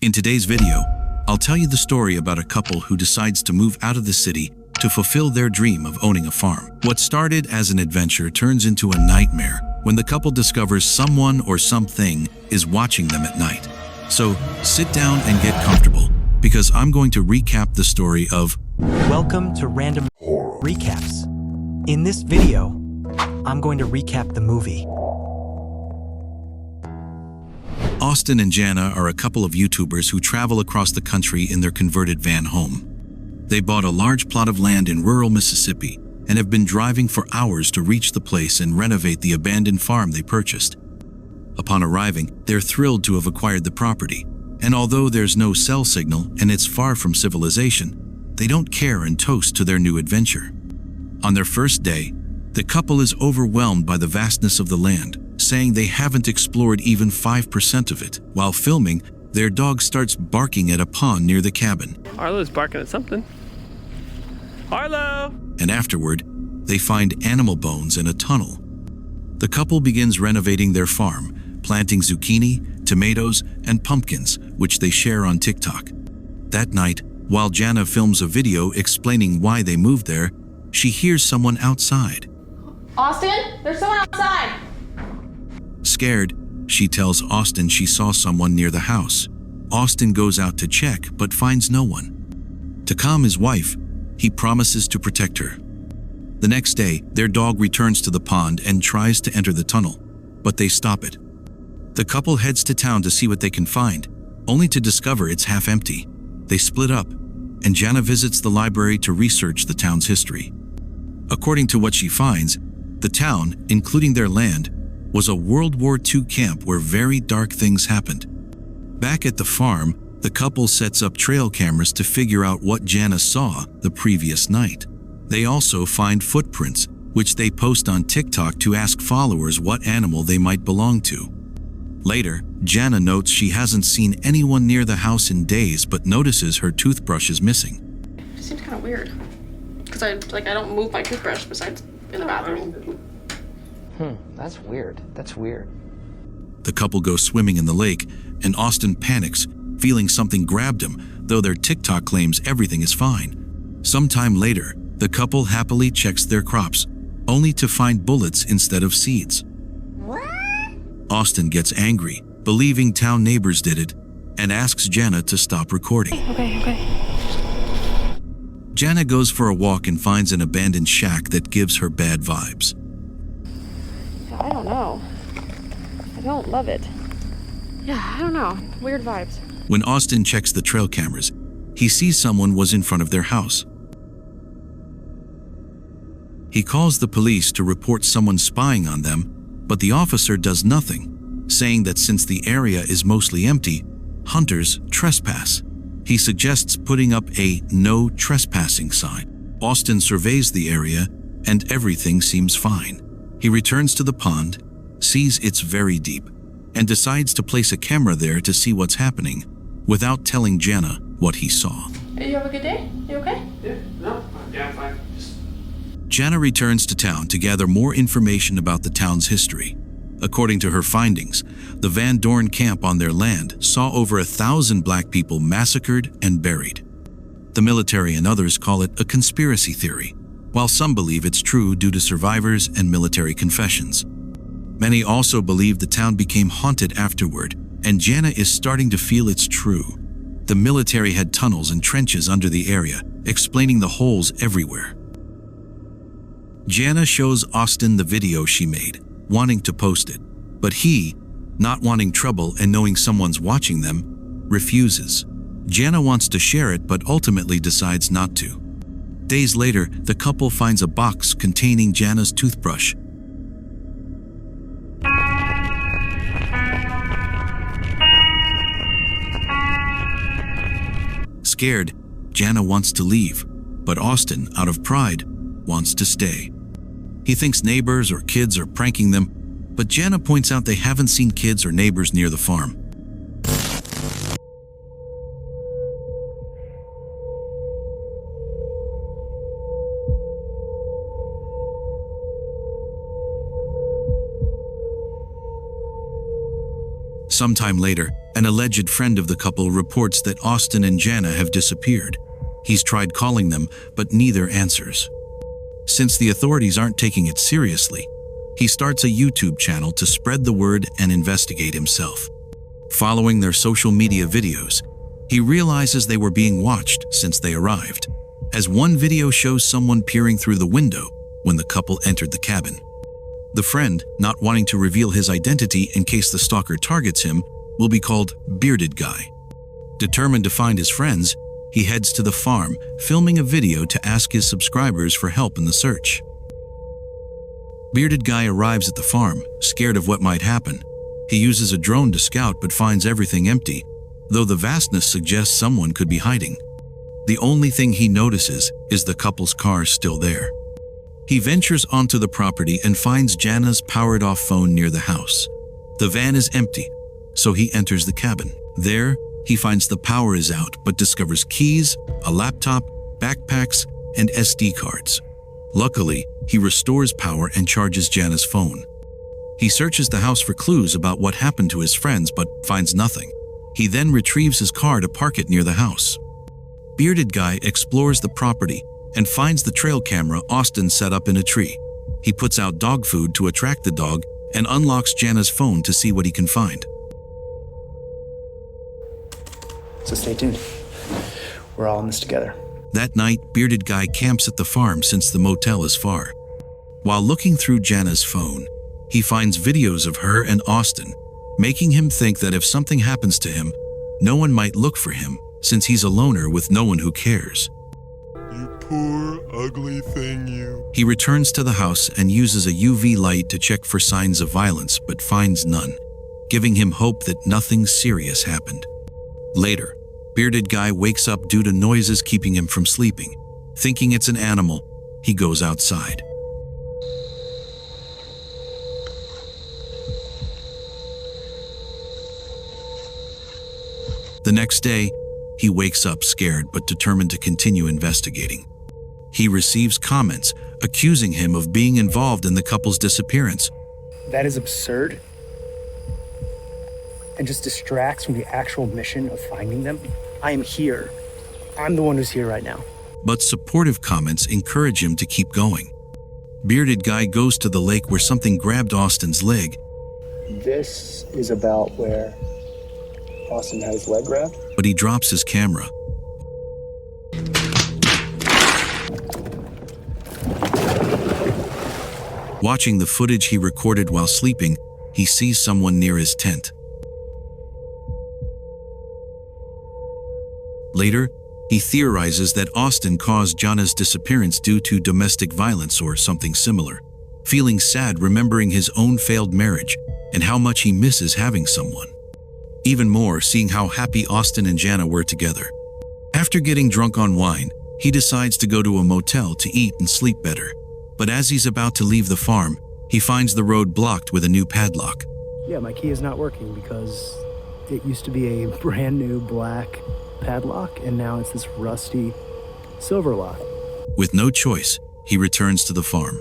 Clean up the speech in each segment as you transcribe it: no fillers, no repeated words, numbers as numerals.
In today's video, I'll tell you the story about a couple who decides to move out of the city to fulfill their dream of owning a farm. What started as an adventure turns into a nightmare when the couple discovers someone or something is watching them at night. So sit down and get comfortable, because I'm going to recap the story of Welcome to Random Recaps. In this video, I'm going to recap the movie. Austin and Jana are a couple of YouTubers who travel across the country in their converted van home. They bought a large plot of land in rural Mississippi and have been driving for hours to reach the place and renovate the abandoned farm they purchased. Upon arriving, they're thrilled to have acquired the property, and although there's no cell signal and it's far from civilization, they don't care and toast to their new adventure. On their first day, the couple is overwhelmed by the vastness of the land, saying they haven't explored even 5% of it. While filming, their dog starts barking at a pond near the cabin. Arlo's barking at something. Arlo! And afterward, they find animal bones in a tunnel. The couple begins renovating their farm, planting zucchini, tomatoes, and pumpkins, which they share on TikTok. That night, while Jana films a video explaining why they moved there, she hears someone outside. Austin, there's someone outside. Scared, she tells Austin she saw someone near the house. Austin goes out to check but finds no one. To calm his wife, he promises to protect her. The next day, their dog returns to the pond and tries to enter the tunnel, but they stop it. The couple heads to town to see what they can find, only to discover it's half empty. They split up, and Jana visits the library to research the town's history. According to what she finds, the town, including their land, was a World War II camp where very dark things happened. Back at the farm, the couple sets up trail cameras to figure out what Jana saw the previous night. They also find footprints, which they post on TikTok to ask followers what animal they might belong to. Later, Jana notes she hasn't seen anyone near the house in days but notices her toothbrush is missing. It seems kind of weird. Because I don't move my toothbrush besides in the bathroom. That's weird. That's weird. The couple go swimming in the lake, and Austin panics, feeling something grabbed him, though their TikTok claims everything is fine. Sometime later, the couple happily checks their crops, only to find bullets instead of seeds. What? Austin gets angry, believing town neighbors did it, and asks Jana to stop recording. Okay. Jana goes for a walk and finds an abandoned shack that gives her bad vibes. I don't know. I don't love it. Yeah, I don't know. Weird vibes. When Austin checks the trail cameras, he sees someone was in front of their house. He calls the police to report someone spying on them, but the officer does nothing, saying that since the area is mostly empty, hunters trespass. He suggests putting up a no trespassing sign. Austin surveys the area, and everything seems fine. He returns to the pond, sees it's very deep, and decides to place a camera there to see what's happening, without telling Jana what he saw. Hey, you have a good day? You okay? Yeah, fine. Jana returns to town to gather more information about the town's history. According to her findings, the Van Dorn camp on their land saw over 1,000 black people massacred and buried. The military and others call it a conspiracy theory, while some believe it's true due to survivors and military confessions. Many also believe the town became haunted afterward, and Jana is starting to feel it's true. The military had tunnels and trenches under the area, explaining the holes everywhere. Jana shows Austin the video she made, wanting to post it, but he, not wanting trouble and knowing someone's watching them, refuses. Jana wants to share it but ultimately decides not to. Days later, the couple finds a box containing Jana's toothbrush. Scared, Jana wants to leave, but Austin, out of pride, wants to stay. He thinks neighbors or kids are pranking them, but Jana points out they haven't seen kids or neighbors near the farm. Sometime later, An alleged friend of the couple reports that Austin and Jana have disappeared. He's tried calling them, but neither answers. Since the authorities aren't taking it seriously, he starts a YouTube channel to spread the word and investigate himself. Following their social media videos, he realizes they were being watched since they arrived, as one video shows someone peering through the window when the couple entered the cabin. The friend, not wanting to reveal his identity in case the stalker targets him, will be called Bearded Guy. Determined to find his friends, he heads to the farm, filming a video to ask his subscribers for help in the search. Bearded Guy arrives at the farm, scared of what might happen. He uses a drone to scout but finds everything empty, though the vastness suggests someone could be hiding. The only thing he notices is the couple's car still there. He ventures onto the property and finds Jana's powered-off phone near the house. The van is empty, so he enters the cabin. There, he finds the power is out but discovers keys, a laptop, backpacks, and SD cards. Luckily, he restores power and charges Jana's phone. He searches the house for clues about what happened to his friends but finds nothing. He then retrieves his car to park it near the house. Bearded Guy explores the property and finds the trail camera Austin set up in a tree. He puts out dog food to attract the dog and unlocks Jana's phone to see what he can find. So stay tuned. We're all in this together. That night, Bearded Guy camps at the farm since the motel is far. While looking through Jana's phone, he finds videos of her and Austin, making him think that if something happens to him, no one might look for him since he's a loner with no one who cares. You poor, ugly thing, you. He returns to the house and uses a UV light to check for signs of violence but finds none, giving him hope that nothing serious happened. Later, Bearded Guy wakes up due to noises keeping him from sleeping. Thinking it's an animal, he goes outside. The next day, he wakes up scared but determined to continue investigating. He receives comments accusing him of being involved in the couple's disappearance. That is absurd. And just distracts from the actual mission of finding them. I am here. I'm the one who's here right now. But supportive comments encourage him to keep going. Bearded Guy goes to the lake where something grabbed Austin's leg. This is about where Austin had his leg grabbed. But he drops his camera. Watching the footage he recorded while sleeping, he sees someone near his tent. Later, he theorizes that Austin caused Jana's disappearance due to domestic violence or something similar, feeling sad remembering his own failed marriage and how much he misses having someone. Even more, seeing how happy Austin and Jana were together. After getting drunk on wine, he decides to go to a motel to eat and sleep better. But as he's about to leave the farm, he finds the road blocked with a new padlock. Yeah, my key is not working because it used to be a brand new black padlock, and now it's this rusty silver lock. With no choice, he returns to the farm.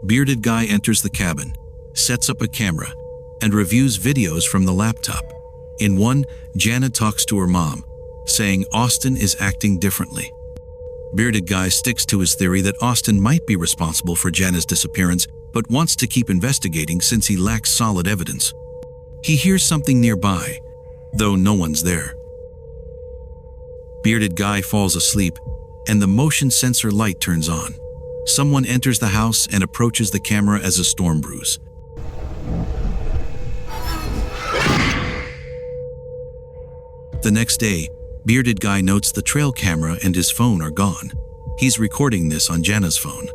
Bearded Guy enters the cabin, sets up a camera, and reviews videos from the laptop. In one, Jana talks to her mom, saying Austin is acting differently. Bearded Guy sticks to his theory that Austin might be responsible for Jana's disappearance, but wants to keep investigating since he lacks solid evidence. He hears something nearby, though no one's there. Bearded Guy falls asleep, and the motion sensor light turns on. Someone enters the house and approaches the camera as a storm brews. The next day, Bearded Guy notes the trail camera and his phone are gone. He's recording this on Jana's phone.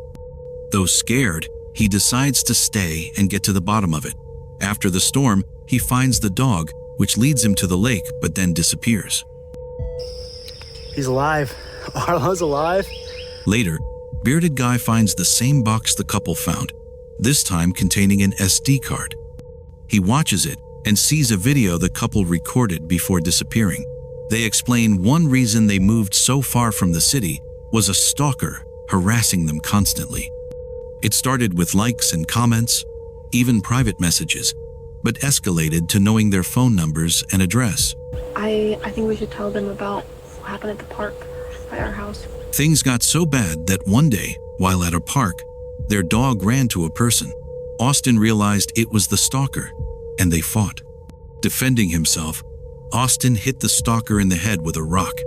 Though scared, he decides to stay and get to the bottom of it. After the storm, he finds the dog, which leads him to the lake but then disappears. He's alive. Arlo's alive. Later, Bearded Guy finds the same box the couple found, this time containing an SD card. He watches it and sees a video the couple recorded before disappearing. They explain one reason they moved so far from the city was a stalker harassing them constantly. It started with likes and comments, even private messages, but escalated to knowing their phone numbers and address. I think we should tell them about what happened at the park by our house. Things got so bad that one day, while at a park, their dog ran to a person. Austin realized it was the stalker, and they fought. Defending himself, Austin hit the stalker in the head with a rock,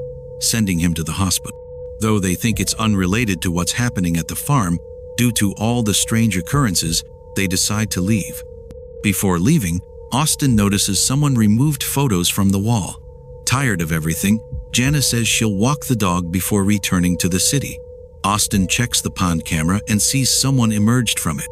sending him to the hospital. Though they think it's unrelated to what's happening at the farm, due to all the strange occurrences, they decide to leave. Before leaving, Austin notices someone removed photos from the wall. Tired of everything, Jana says she'll walk the dog before returning to the city. Austin checks the pond camera and sees someone emerged from it.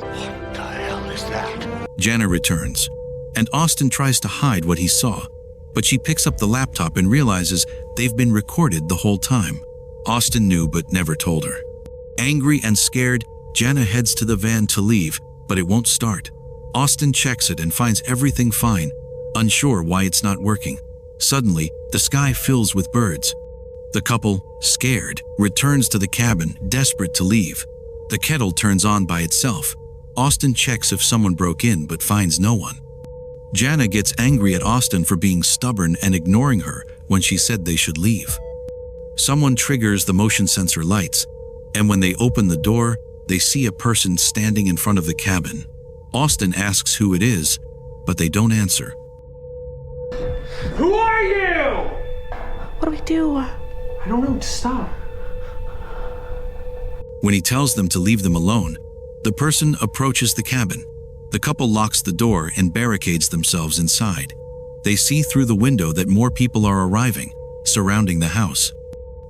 What the hell is that? Jana returns, and Austin tries to hide what he saw, but she picks up the laptop and realizes they've been recorded the whole time. Austin knew but never told her. Angry and scared, Jana heads to the van to leave, but it won't start. Austin checks it and finds everything fine, unsure why it's not working. Suddenly, the sky fills with birds. The couple, scared, returns to the cabin, desperate to leave. The kettle turns on by itself. Austin checks if someone broke in but finds no one. Jana gets angry at Austin for being stubborn and ignoring her when she said they should leave. Someone triggers the motion sensor lights, and when they open the door, they see a person standing in front of the cabin. Austin asks who it is, but they don't answer. Who are you? What do we do? I don't know. Just stop. When he tells them to leave them alone, the person approaches the cabin. The couple locks the door and barricades themselves inside. They see through the window that more people are arriving, surrounding the house.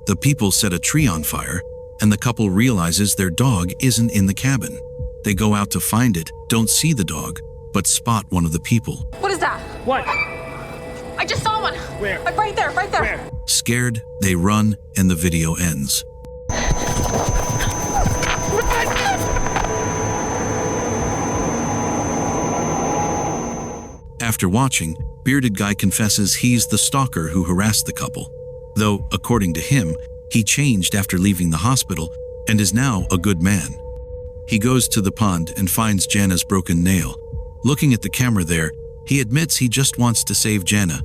The people set a tree on fire, and the couple realizes their dog isn't in the cabin. They go out to find it, don't see the dog, but spot one of the people. What is that? What? I just saw one. Where? Right there, right there. Where? Scared, they run, and the video ends. After watching, Bearded Guy confesses he's the stalker who harassed the couple. Though, according to him, he changed after leaving the hospital and is now a good man. He goes to the pond and finds Jana's broken nail. Looking at the camera there, he admits he just wants to save Jana.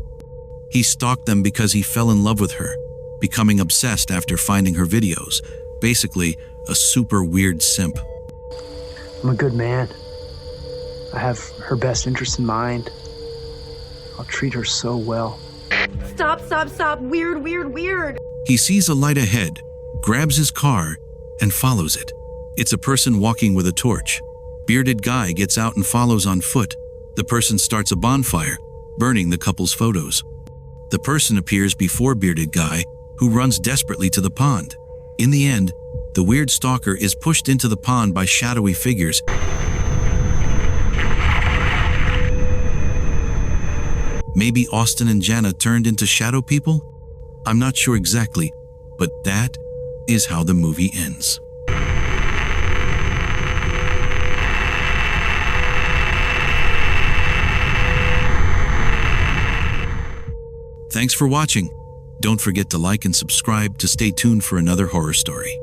He stalked them because he fell in love with her, becoming obsessed after finding her videos. Basically, a super weird simp. I'm a good man. I have her best interest in mind. I'll treat her so well. Stop, stop, stop. Weird, weird, weird. He sees a light ahead, grabs his car, and follows it. It's a person walking with a torch. Bearded Guy gets out and follows on foot. The person starts a bonfire, burning the couple's photos. The person appears before Bearded Guy, who runs desperately to the pond. In the end, the weird stalker is pushed into the pond by shadowy figures. Maybe Austin and Jana turned into shadow people? I'm not sure exactly, but that is how the movie ends. Thanks for watching. Don't forget to like and subscribe to stay tuned for another horror story.